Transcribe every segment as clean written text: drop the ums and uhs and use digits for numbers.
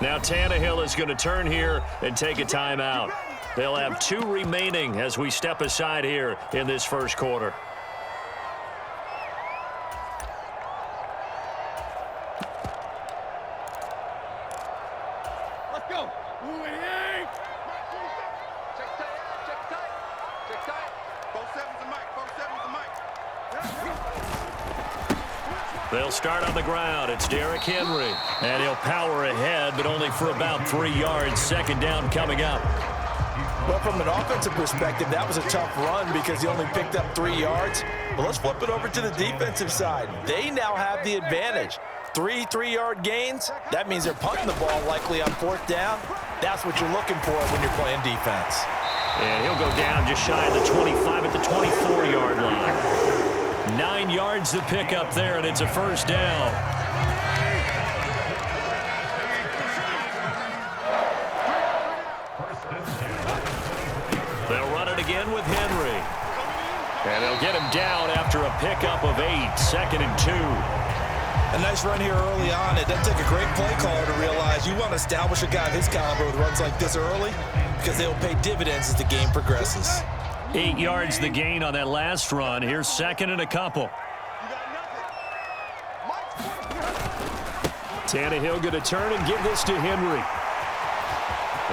Now Tannehill is going to turn here and take a timeout. They'll have 2 remaining as we step aside here in this first quarter. Let's go. Check tight. 4-7's the mic. 4-7's the mic. They'll start on the ground. It's Derrick Henry. And he'll power ahead, but only for about 3 yards. Second down coming up. Well, from an offensive perspective, that was a tough run because he only picked up 3 yards. But let's flip it over to the defensive side. They now have the advantage. 3 3-yard gains. That means they're punting the ball likely on 4th down. That's what you're looking for when you're playing defense. And he'll go down just shy of the 25 at the 24-yard line. 9 yards to pick up there, and it's a first down. They'll run it again with Henry. And they'll get him down after a pickup of 8, 2nd and 2. A nice run here early on. It doesn't take a great play caller to realize you want to establish a guy of his caliber with runs like this early because they'll pay dividends as the game progresses. 8 yards the gain on that last run. Here's 2nd and a couple. Tannehill going to turn and give this to Henry.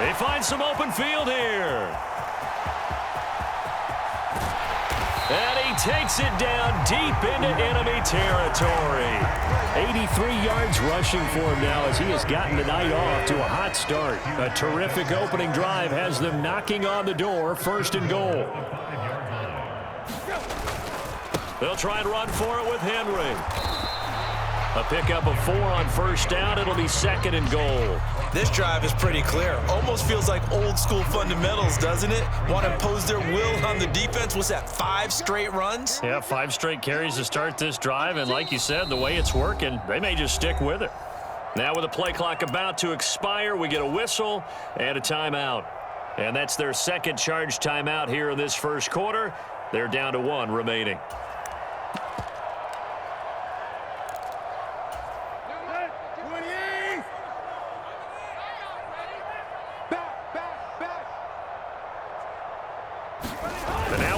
They find some open field here. And he takes it down deep into enemy territory. 83 yards rushing for him now as he has gotten the night off to a hot start. A terrific opening drive has them knocking on the door, 1st and goal. They'll try and run for it with Henry. A pickup of 4 on 1st down. It'll be 2nd and goal. This drive is pretty clear. Almost feels like old school fundamentals, doesn't it? Want to impose their will on the defense. What's that, 5 straight runs? Yeah, 5 straight carries to start this drive. And like you said, the way it's working, they may just stick with it. Now with the play clock about to expire, we get a whistle and a timeout. And that's their 2nd charge timeout here in this first quarter. They're down to 1 remaining.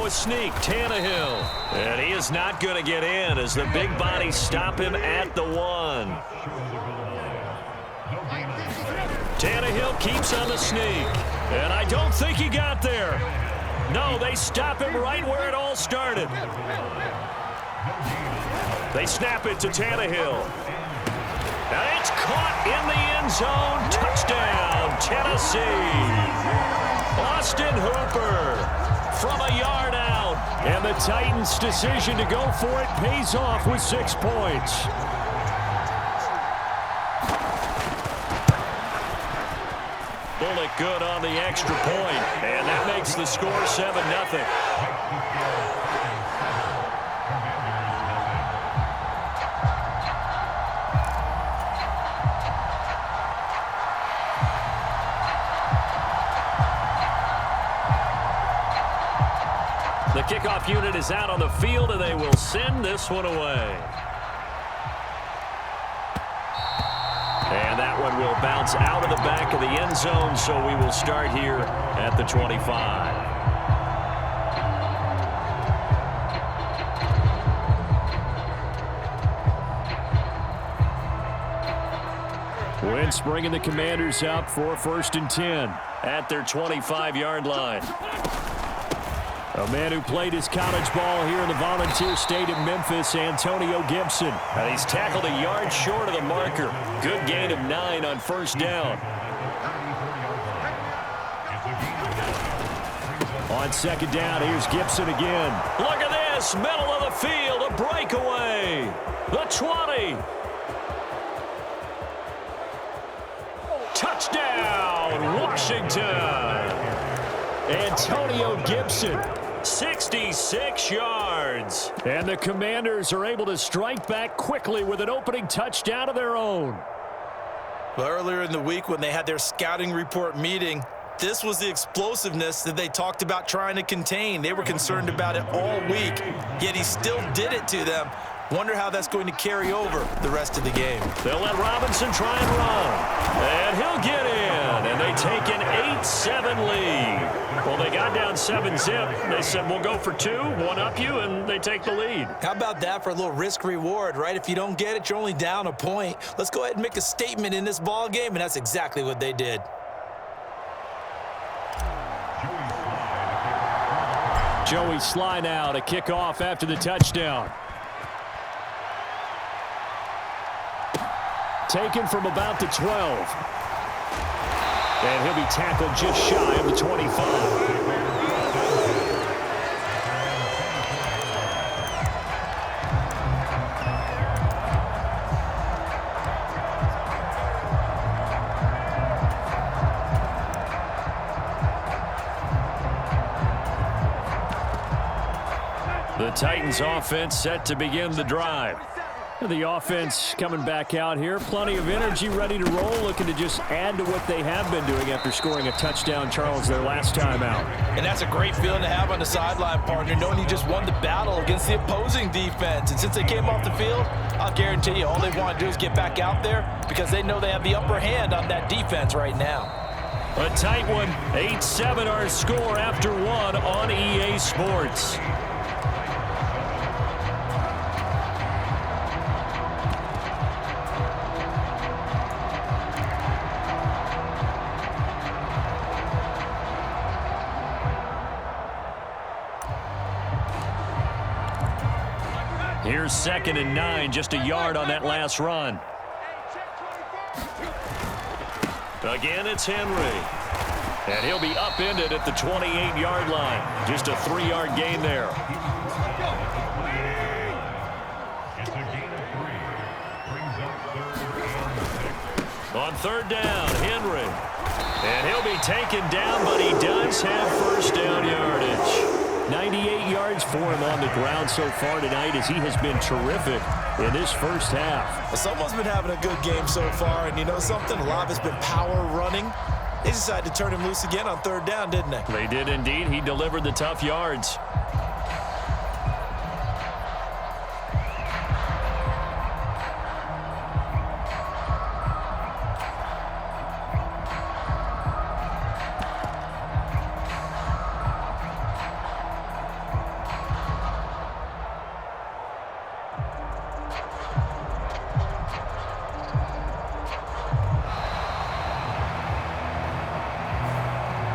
Sneak, Tannehill. And he is not going to get in as the big bodies stop him at the 1. Tannehill keeps on the sneak. And I don't think he got there. No, they stop him right where it all started. They snap it to Tannehill. And it's caught in the end zone. Touchdown, Tennessee. Austin Hooper from a yard out. And the Titans' decision to go for it pays off with 6 points. Bullock good on the extra point. And that makes the score 7-0. The kickoff unit is out on the field, and they will send this one away. And that one will bounce out of the back of the end zone, so we will start here at the 25. Wentz bringing the Commanders up for 1st and 10 at their 25-yard line. A man who played his college ball here in the Volunteer State of Memphis, Antonio Gibson. And he's tackled a yard short of the marker. Good gain of 9 on 1st down. On 2nd down, here's Gibson again. Look at this, middle of the field, a breakaway. The 20. Touchdown, Washington. Antonio Gibson. 66 yards. And the Commanders are able to strike back quickly with an opening touchdown of their own. Well, earlier in the week when they had their scouting report meeting, this was the explosiveness that they talked about trying to contain. They were concerned about it all week, yet he still did it to them. Wonder how that's going to carry over the rest of the game. They'll let Robinson try and run. And he'll get in. And they take an 8-7 lead. Well, they got down 7-zip. They said, we'll go for 2, one up you, and they take the lead. How about that for a little risk-reward, right? If you don't get it, you're only down a point. Let's go ahead and make a statement in this ball game, and that's exactly what they did. Joey Sly now to kick off after the touchdown. Taken from about the 12. And he'll be tackled just shy of the 25. The Titans offense set to begin the drive. The offense coming back out here. Plenty of energy, ready to roll, looking to just add to what they have been doing after scoring a touchdown, Charles, their last time out. And that's a great feeling to have on the sideline, partner, knowing you just won the battle against the opposing defense. And since they came off the field, I'll guarantee you all they want to do is get back out there because they know they have the upper hand on that defense right now. A tight one. 8-7 our score after 1 on EA Sports. Here's 2nd and 9, just a yard on that last run. Again, it's Henry. And he'll be upended at the 28-yard line. Just a 3-yard gain there. On 3rd down, Henry. And he'll be taken down, but he does have first down yardage. 98 yards for him on the ground so far tonight as he has been terrific in this first half. Well, someone's been having a good game so far, and you know something? A lot of it's been power running. They decided to turn him loose again on 3rd down, didn't they? They did indeed. He delivered the tough yards.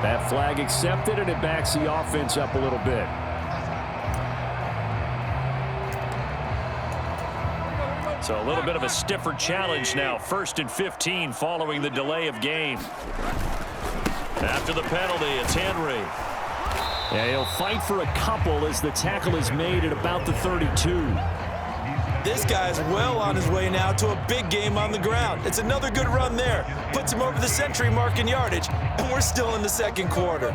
That flag accepted, and it backs the offense up a little bit. So a little bit of a stiffer challenge now. 1st and 15 following the delay of game. After the penalty, it's Henry. Yeah, he'll fight for a couple as the tackle is made at about the 32. This guy's well on his way now to a big game on the ground. It's another good run there. Puts him over the century mark in yardage, and we're still in the 2nd quarter.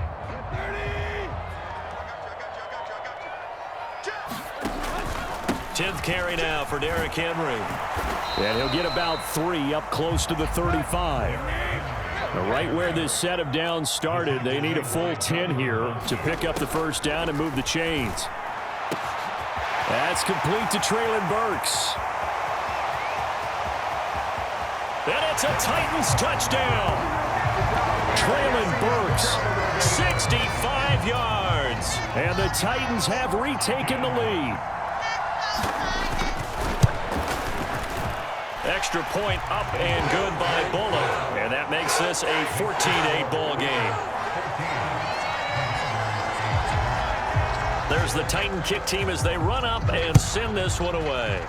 10th carry now for Derrick Henry. And he'll get about 3 up close to the 35. Right where this set of downs started, they need a full 10 here to pick up the first down and move the chains. That's complete to Traylon Burks. And it's a Titans touchdown. Traylon Burks, 65 yards. And the Titans have retaken the lead. Extra point up and good by Bullock. And that makes this a 14-8 ball game. There's the Titan kick team as they run up and send this one away.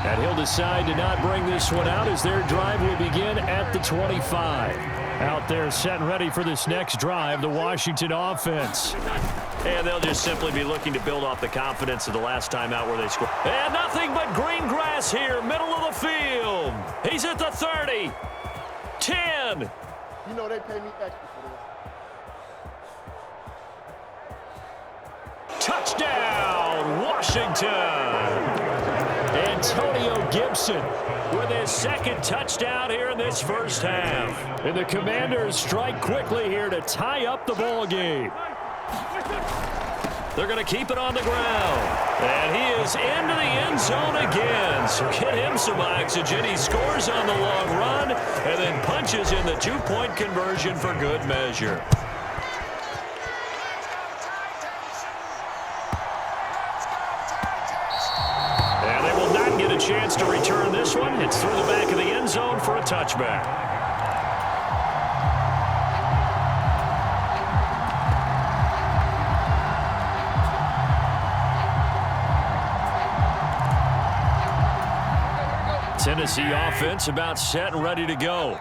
And he'll decide to not bring this one out as their drive will begin at the 25. Out there set and ready for this next drive, the Washington offense. And they'll just simply be looking to build off the confidence of the last time out where they scored. And nothing but green grass here, middle of the field. He's at the 30. 10. You know they pay me extra for this. Touchdown, Washington. Antonio Gibson with his 2nd touchdown here in this first half. And the Commanders strike quickly here to tie up the ball game. They're going to keep it on the ground. And he is into the end zone again. So get him some oxygen. He scores on the long run and then punches in the two-point conversion for good measure. And they will not get a chance to return this one. It's through the back of the end zone for a touchback. Tennessee offense about set and ready to go.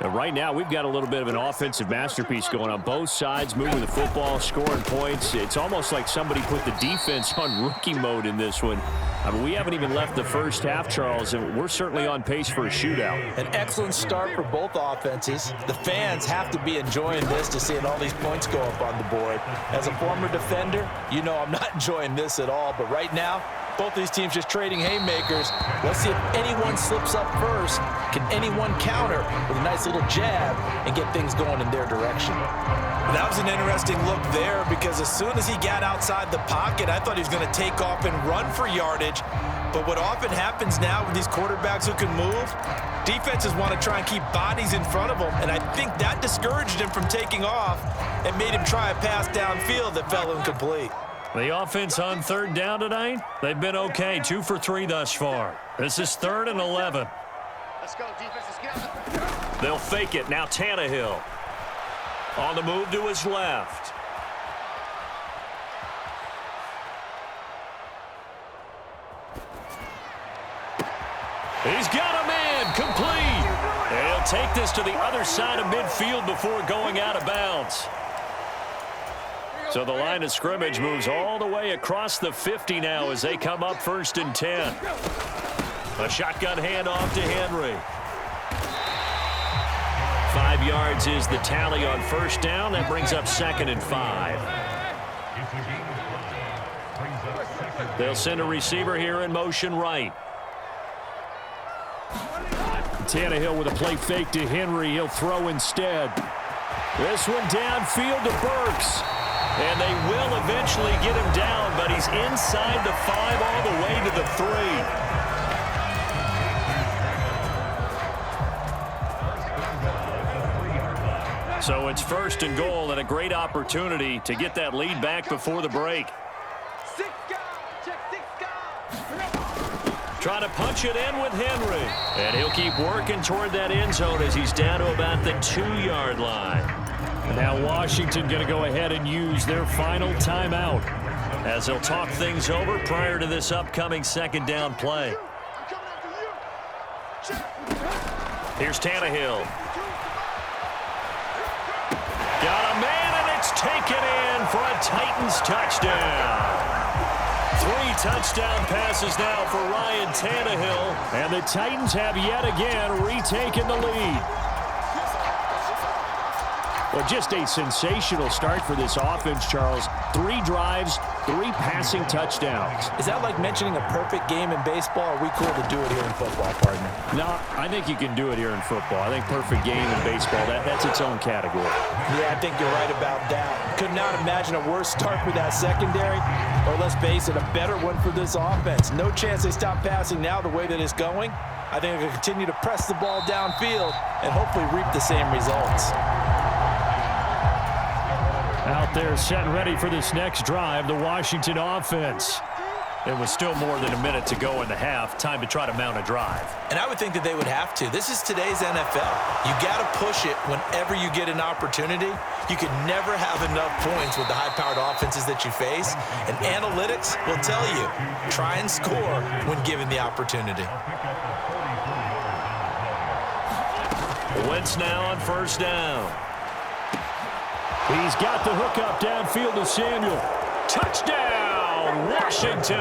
And right now, we've got a little bit of an offensive masterpiece going on both sides, moving the football, scoring points. It's almost like somebody put the defense on rookie mode in this one. I mean, we haven't even left the first half, Charles, and we're certainly on pace for a shootout. An excellent start for both offenses. The fans have to be enjoying this to seeing all these points go up on the board. As a former defender, you know I'm not enjoying this at all, but right now, both these teams just trading haymakers. Let's see if anyone slips up first. Can anyone counter with a nice little jab and get things going in their direction? That was an interesting look there because as soon as he got outside the pocket, I thought he was going to take off and run for yardage. But what often happens now with these quarterbacks who can move, defenses want to try and keep bodies in front of them, and I think that discouraged him from taking off and made him try a pass downfield that fell incomplete. The offense on third down tonight, they've been okay, 2 for 3 thus far. This is 3rd and 11. Let's go, defense. Let's get. They'll fake it. Now Tannehill on the move to his left. He's got a man complete. And he'll take this to the other side of midfield before going out of bounds. So the line of scrimmage moves all the way across the 50 now as they come up 1st and 10. A shotgun handoff to Henry. 5 yards is the tally on 1st down. That brings up 2nd and 5. They'll send a receiver here in motion right. Tannehill with a play fake to Henry. He'll throw instead. This one downfield to Burks. And they will eventually get him down, but he's inside the 5 all the way to the 3. So it's 1st and goal and a great opportunity to get that lead back before the break. Trying to punch it in with Henry. And he'll keep working toward that end zone as he's down to about the 2-yard line. And now Washington going to go ahead and use their final timeout as they'll talk things over prior to this upcoming 2nd down play. Here's Tannehill. Got a man, and it's taken in for a Titans touchdown. 3 touchdown passes now for Ryan Tannehill. And the Titans have yet again retaken the lead. Well, just a sensational start for this offense, Charles. 3 drives, 3 passing touchdowns. Is that like mentioning a perfect game in baseball, or are we cool to do it here in football, partner? No, I think you can do it here in football. I think perfect game in baseball, that's its own category. Yeah, I think you're right about that. Could not imagine a worse start for that secondary, or let's face it, a better one for this offense. No chance they stop passing now the way that it's going. I think they'll continue to press the ball downfield and hopefully reap the same results. Out there set and ready for this next drive, the Washington offense. It was still more than a minute to go in the half. Time to try to mount a drive. And I would think that they would have to. This is today's NFL. You got to push it whenever you get an opportunity. You could never have enough points with the high-powered offenses that you face. And analytics will tell you, try and score when given the opportunity. Wentz now on 1st down. He's got the hookup downfield to Samuel. Touchdown, Washington!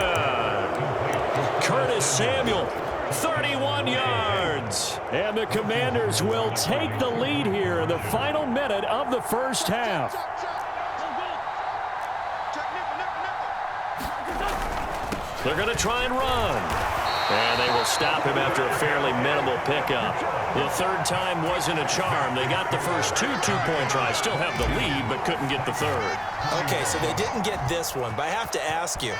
Curtis Samuel, 31 yards. And the Commanders will take the lead here in the final minute of the 1st half. They're going to try and run. And they will stop him after a fairly minimal pickup. The third time wasn't a charm. They got the first two-point tries. Still have the lead, but couldn't get the third. Okay, so they didn't get this one, but I have to ask you,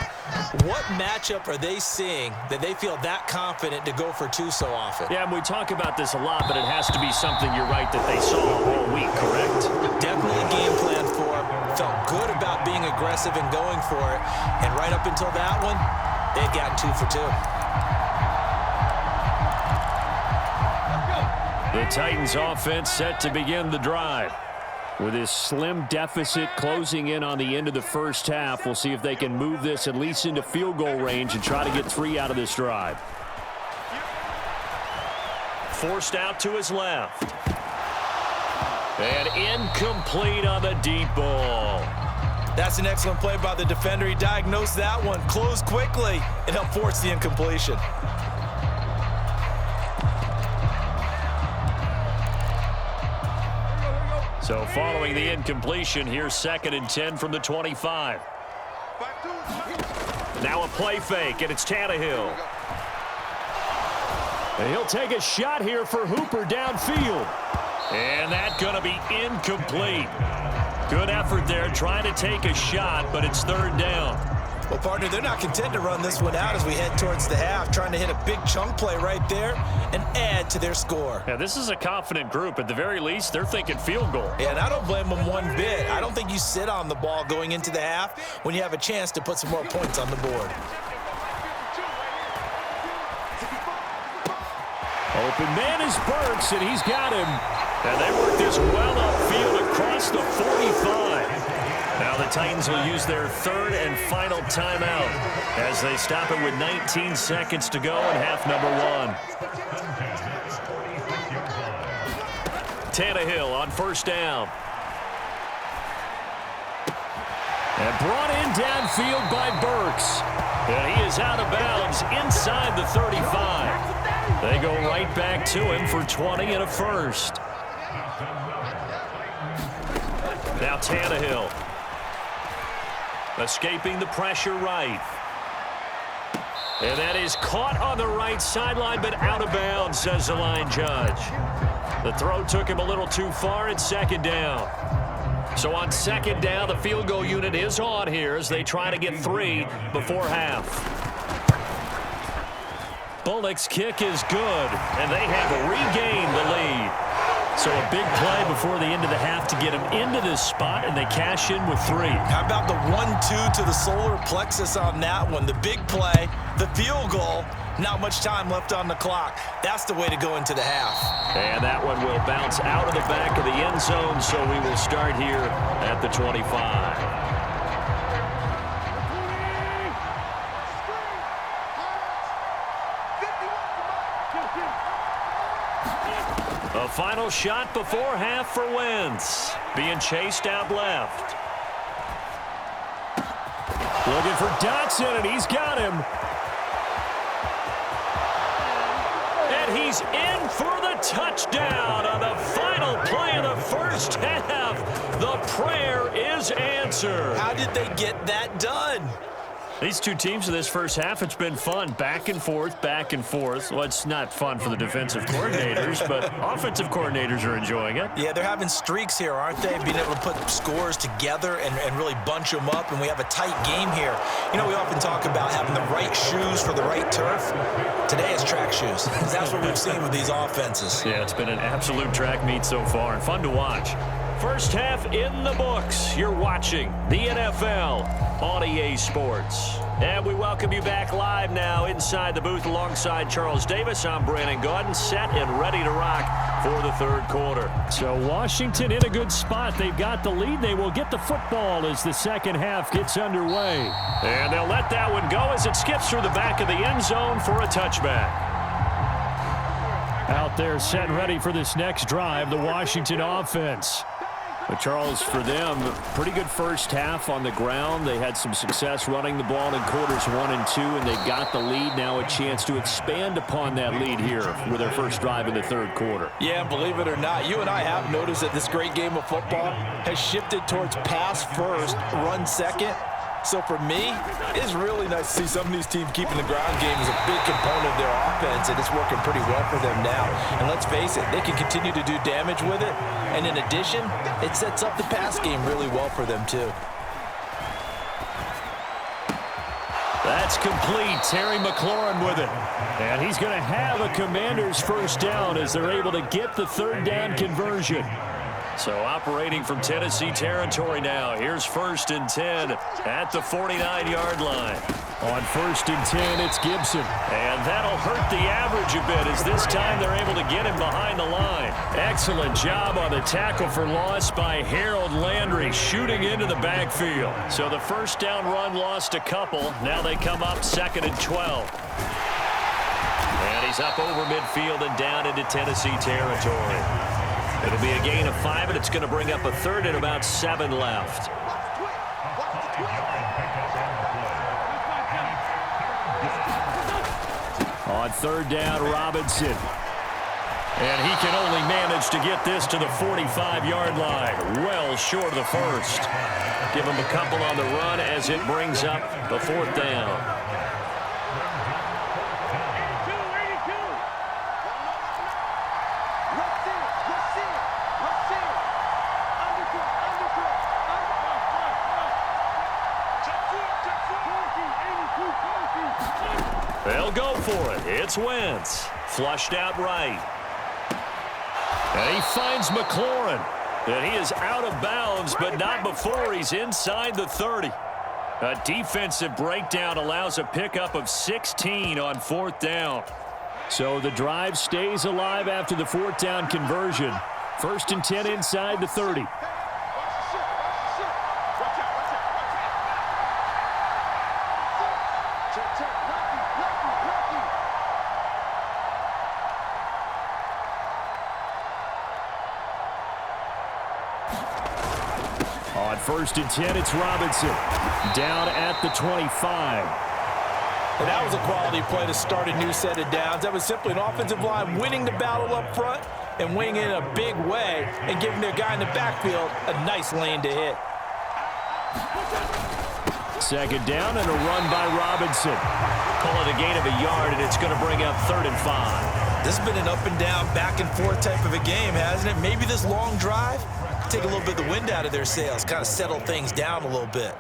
what matchup are they seeing that they feel that confident to go for two so often? Yeah, we talk about this a lot, but it has to be something, you're right, that they saw all week, correct? Definitely game plan for them. Felt good about being aggressive and going for it. And right up until that one, they've gotten 2 for 2. The Titans offense set to begin the drive. With this slim deficit closing in on the end of the first half, we'll see if they can move this at least into field goal range and try to get 3 out of this drive. Forced out to his left. And incomplete on the deep ball. That's an excellent play by the defender. He diagnosed that one, closed quickly, and helped force the incompletion. So following the incompletion, here's 2nd and 10 from the 25. Now a play fake, and it's Tannehill. And he'll take a shot here for Hooper downfield. And that's going to be incomplete. Good effort there trying to take a shot, but it's 3rd down. Well, partner, they're not content to run this one out as we head towards the half, trying to hit a big chunk play right there and add to their score. Yeah, this is a confident group. At the very least, they're thinking field goal. Yeah, and I don't blame them one bit. I don't think you sit on the ball going into the half when you have a chance to put some more points on the board. Open man is Burks, and he's got him. And they work this well upfield across the 45. Now the Titans will use their 3rd and final timeout as they stop it with 19 seconds to go in half number 1. Tannehill on 1st down. And brought in downfield by Burks. And he is out of bounds inside the 35. They go right back to him for 20 and a first. Now Tannehill. Escaping the pressure right. And that is caught on the right sideline, but out of bounds, says the line judge. The throw took him a little too far. It's 2nd down. So on 2nd down, the field goal unit is on here as they try to get 3 before half. Bullock's kick is good, and they have regained the lead. So a big play before the end of the half to get him into this spot, and they cash in with 3. How about the 1-2 to the solar plexus on that one? The big play, the field goal, not much time left on the clock. That's the way to go into the half. And that one will bounce out of the back of the end zone, so we will start here at the 25. A final shot before half for Wentz. Being chased out left. Looking for Dotson, and he's got him. And he's in for the touchdown on the final play of the first half. The prayer is answered. How did they get that done? These two teams in this first half, it's been fun. Back and forth, back and forth. Well, it's not fun for the defensive coordinators, but offensive coordinators are enjoying it. Yeah, they're having streaks here, aren't they? Being able to put scores together and really bunch them up, and we have a tight game here. You know, we often talk about having the right shoes for the right turf. Today it's track shoes. That's what we've seen with these offenses. Yeah, it's been an absolute track meet so far, and fun to watch. First half in the books. You're watching the NFL on EA Sports. And we welcome you back live now inside the booth alongside Charles Davis. I'm Brandon Gaudin, set and ready to rock for the 3rd quarter. So Washington in a good spot. They've got the lead. They will get the football as the 2nd half gets underway. And they'll let that one go as it skips through the back of the end zone for a touchback. Out there set and ready for this next drive, the Washington offense. But Charles, for them, pretty good first half on the ground. They had some success running the ball in quarters 1 and 2, and they got the lead. Now a chance to expand upon that lead here with their first drive in the 3rd quarter. Yeah, believe it or not, you and I have noticed that this great game of football has shifted towards pass first, run second. So for me, it's really nice to see some of these teams keeping the ground game as a big component of their offense, and it's working pretty well for them now. And let's face it, they can continue to do damage with it. And in addition, it sets up the pass game really well for them too. That's complete. Terry McLaurin with it. And he's going to have a Commanders first down as they're able to get the third down conversion. So operating from Tennessee territory now. Here's 1st and 10 at the 49-yard line. On 1st and 10, it's Gibson. And that'll hurt the average a bit as this time they're able to get him behind the line. Excellent job on the tackle for loss by Harold Landry, shooting into the backfield. So the first down run lost a couple. Now they come up 2nd and 12. And he's up over midfield and down into Tennessee territory. It'll be a gain of 5, and it's going to bring up a 3rd and about 7 left. On 3rd down, Robinson. And he can only manage to get this to the 45-yard line. Well short of the first. Give him a couple on the run as it brings up the 4th down. They'll go for it. It's Wentz. Flushed out right. And he finds McLaurin. And he is out of bounds, but not before he's inside the 30. A defensive breakdown allows a pickup of 16 on 4th down. So the drive stays alive after the 4th down conversion. 1st and 10 inside the 30. On 1st and 10, it's Robinson. Down at the 25. And that was a quality play to start a new set of downs. That was simply an offensive line winning the battle up front and winning in a big way and giving their guy in the backfield a nice lane to hit. 2nd down and a run by Robinson. Call it a gain of a yard, and it's going to bring up 3rd and 5. This has been an up and down, back and forth type of a game, hasn't it? Maybe this long drive take a little bit of the wind out of their sails, kind of settle things down a little bit.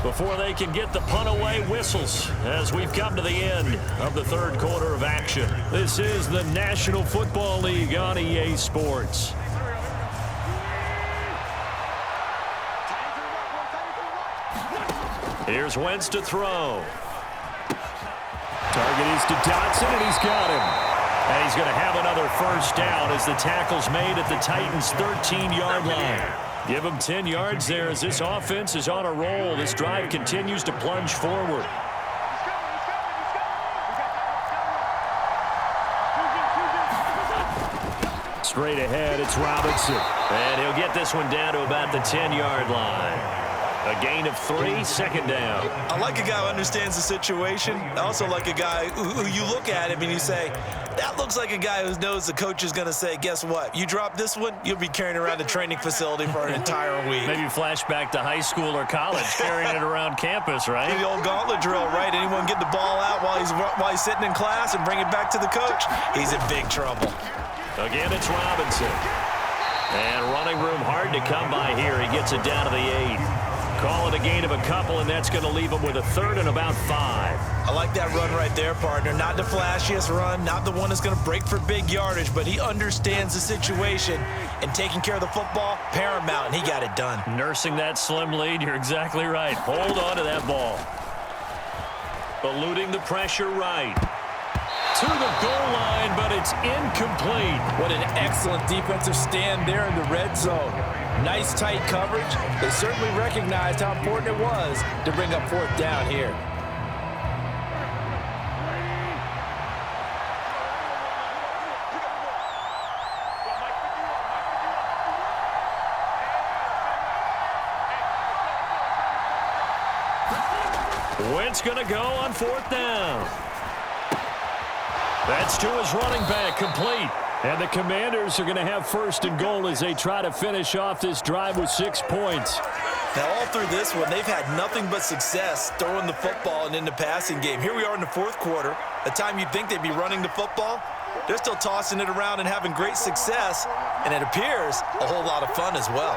Before they can get the punt away, whistles as we've come to the end of the 3rd quarter of action. This is the National Football League on EA Sports. Here's Wentz to throw. Target is to Dotson, and he's got him. And he's going to have another first down as the tackle's made at the Titans' 13-yard line. Give him 10 yards there as this offense is on a roll. This drive continues to plunge forward. Straight ahead, it's Robinson. And he'll get this one down to about the 10-yard line. A gain of 3, 2nd down. I like a guy who understands the situation. I also like a guy who you look at him and you say, that looks like a guy who knows the coach is going to say, guess what? You drop this one, you'll be carrying around the training facility for an entire week. Maybe flashback to high school or college, carrying it around campus, right? The old gauntlet drill, right? Anyone get the ball out while he's sitting in class and bring it back to the coach? He's in big trouble. Again, it's Robinson. And running room hard to come by here. He gets it down to the 8. Call it a gain of a couple, and that's going to leave him with a 3rd and about 5. I like that run right there, partner. Not the flashiest run, not the one that's going to break for big yardage, but he understands the situation, and taking care of the football, paramount, and he got it done. Nursing that slim lead, you're exactly right. Hold on to that ball. Eluding the pressure right. To the goal line, but it's incomplete. What an excellent defensive stand there in the red zone. Nice tight coverage. They certainly recognized how important it was to bring up 4th down here. Wentz going to go on 4th down. That's to his running back, complete. And the Commanders are going to have first and goal as they try to finish off this drive with 6 points. Now, all through this one, they've had nothing but success throwing the football and in the passing game. Here we are in the fourth quarter, a time you'd think they'd be running the football. They're still tossing it around and having great success, and it appears a whole lot of fun as well.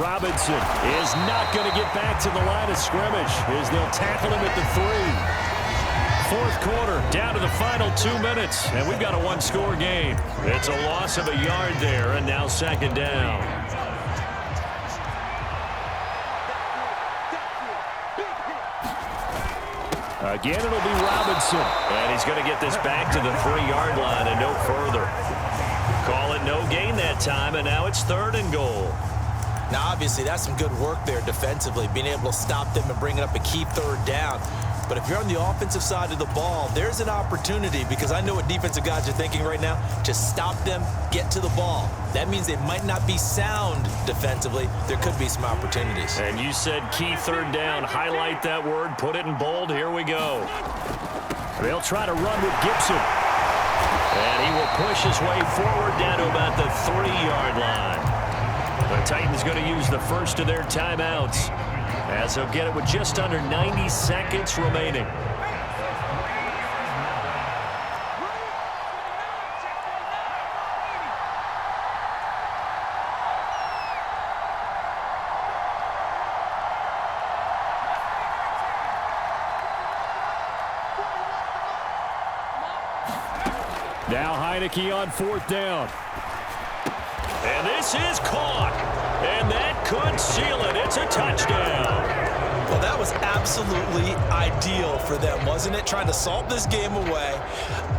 Robinson is not going to get back to the line of scrimmage as they'll tackle him at the 3. Fourth quarter, down to the final 2 minutes, and we've got a one-score game. It's a loss of a yard there, and now second down. Again, it'll be Robinson. And he's going to get this back to the 3-yard line and no further. Call it no gain that time, and now it's third and goal. Now, obviously, that's some good work there defensively, being able to stop them and bring up a key third down. But if you're on the offensive side of the ball, there's an opportunity, because I know what defensive guys are thinking right now. Just stop them, get to the ball. That means they might not be sound defensively. There could be some opportunities. And you said key third down. Highlight that word. Put it in bold. Here we go. They'll try to run with Gibson. And he will push his way forward down to about the 3-yard line. The Titans going to use the first of their timeouts, as they'll get it with just under 90 seconds remaining. Now Heineke on fourth down. And this is caught. And that could seal it. It's a touchdown. Well, that was absolutely ideal for them, wasn't it? Trying to salt this game away.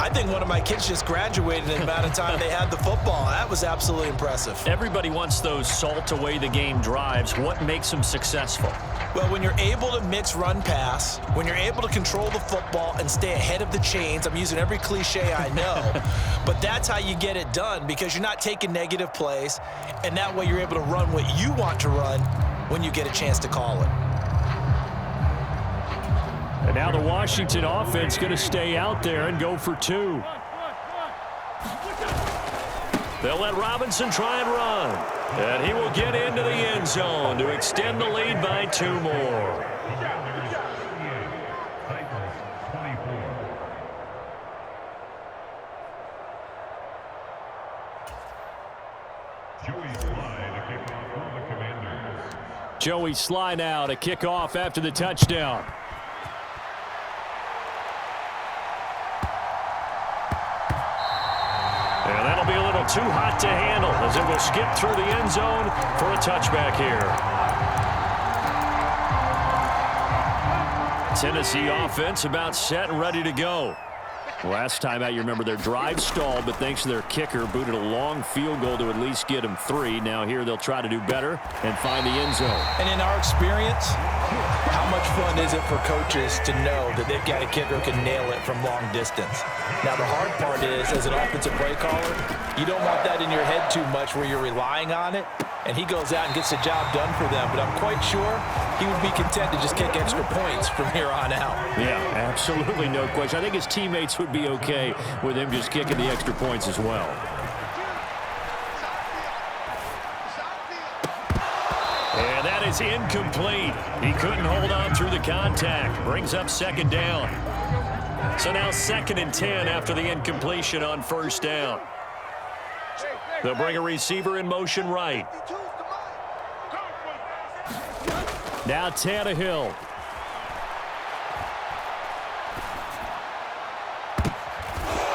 I think one of my kids just graduated in the amount of time they had the football. That was absolutely impressive. Everybody wants those salt away the game drives. What makes them successful? Well, when you're able to mix run-pass, when you're able to control the football and stay ahead of the chains, I'm using every cliche I know, but that's how you get it done, because you're not taking negative plays, and that way you're able to run what you want to run when you get a chance to call it. And now the Washington offense going to stay out there and go for 2. They'll let Robinson try and run. And he will get into the end zone to extend the lead by 2 more. Joey Sly now to kick off after the touchdown. And that'll be a little too hot to handle as it will skip through the end zone for a touchback here. Tennessee offense about set and ready to go. Last time out, you remember their drive stalled, but thanks to their kicker, booted a long field goal to at least get them 3. Now here they'll try to do better and find the end zone. And in our experience, how much fun is it for coaches to know that they've got a kicker who can nail it from long distance? Now, the hard part is, as an offensive play caller, you don't want that in your head too much where you're relying on it, and he goes out and gets the job done for them. But I'm quite sure he would be content to just kick extra points from here on out. Yeah, absolutely no question. I think his teammates would be okay with him just kicking the extra points as well. And that is incomplete. He couldn't hold on through the contact. Brings up second down. So now 2nd and 10 after the incompletion on first down. They'll bring a receiver in motion right. Now Tannehill.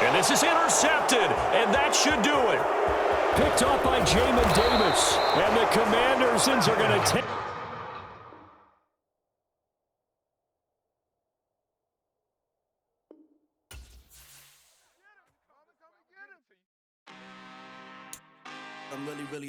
And this is intercepted, and that should do it. Picked off by Jamin Davis, and the Commanders are going to take. I'm really